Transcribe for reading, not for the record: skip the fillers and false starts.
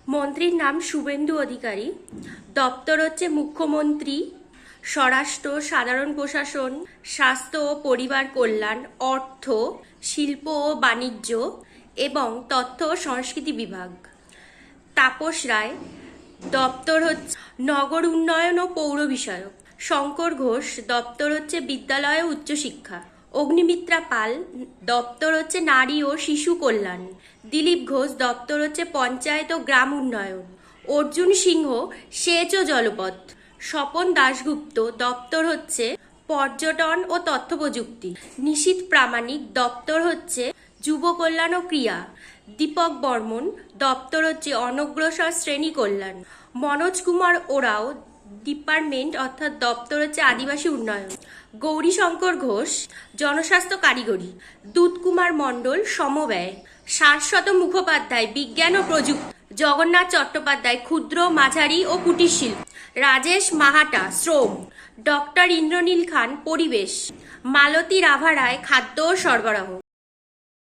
মন্ত্রীর নাম শুভেন্দু অধিকারী। দপ্তর হচ্ছে মুখ্যমন্ত্রী, স্বরাষ্ট্র, সাধারণ প্রশাসন, স্বাস্থ্য ও পরিবার কল্যাণ, অর্থ, শিল্প ও বাণিজ্য এবং তথ্য ও সংস্কৃতি বিভাগ। তাপস রায়, দপ্তর হচ্ছে নগর উন্নয়ন ও পৌর বিষয়ক। শঙ্কর ঘোষ, দপ্তর হচ্ছে বিদ্যালয় ও উচ্চশিক্ষা। অগ্নিমিত্রা পাল, দপ্তর হচ্ছে নারী ও শিশু কল্যাণ। দিলীপ ঘোষ, দপ্তর হচ্ছে পঞ্চায়েত ও গ্রাম উন্নয়ন। অর্জুন সিংহ, সেচ ও জলপথ। স্বপন দাশগুপ্ত, দপ্তর হচ্ছে পর্যটন ও তথ্য প্রযুক্তি। নিশীথ প্রামাণিক, দপ্তর হচ্ছে যুব কল্যাণ ও ক্রীড়া। দীপক বর্মন, দপ্তর হচ্ছে অনগ্রসর শ্রেণী কল্যাণ। মনোজ কুমার ওরাও, ডিপার্টমেন্ট অর্থাৎ দপ্তর হচ্ছে আদিবাসী উন্নয়ন। গৌরীশঙ্কর ঘোষ, জনস্বাস্থ্য কারিগরি। দুধ কুমার মণ্ডল, সমব্যয়। শাশ্বত মুখোপাধ্যায়, বিজ্ঞান ও প্রযুক্তি। জগন্নাথ চট্টোপাধ্যায়, ক্ষুদ্র, মাঝারি ও কুটির শিল্প। রাজেশ মাহাটা, শ্রম। ডক্টর ইন্দ্রনীল খান, পরিবেশ। মালতী রাভা রায়, খাদ্য ও সরবরাহ।